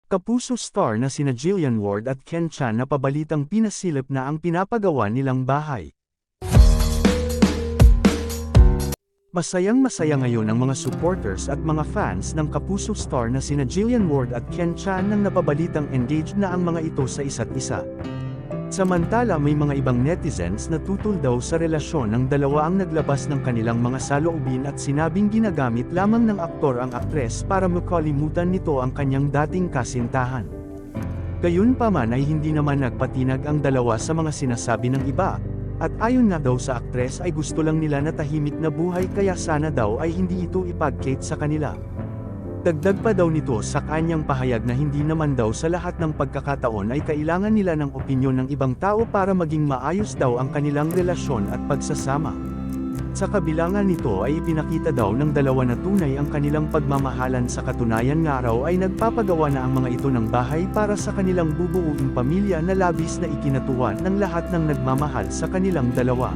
Kapuso star na sina Jillian Ward at Ken Chan na pabalitang pinasilip na ang pinapagawa nilang bahay. Masayang-masaya ngayon ang mga supporters at mga fans ng Kapuso star na sina Jillian Ward at Ken Chan nang napabalitang engaged na ang mga ito sa isa't isa. Samantala may mga ibang netizens na tutol daw sa relasyon ng dalawa ang naglabas ng kanilang mga saloobin at sinabing ginagamit lamang ng aktor ang aktres para makalimutan nito ang kanyang dating kasintahan. Gayunpaman ay hindi naman nagpatinag ang dalawa sa mga sinasabi ng iba, at ayon nga daw sa aktres ay gusto lang nila na tahimik na buhay kaya sana daw ay hindi ito ipagkait sa kanila. Dagdag pa daw nito sa kanyang pahayag na hindi naman daw sa lahat ng pagkakataon ay kailangan nila ng opinyon ng ibang tao para maging maayos daw ang kanilang relasyon at pagsasama. Sa kabilangan nito ay ipinakita daw ng dalawa na tunay ang kanilang pagmamahalan sa katunayan nga raw ay nagpapagawa na ang mga ito ng bahay para sa kanilang bubuuing pamilya na labis na ikinatuwa ng lahat ng nagmamahal sa kanilang dalawa.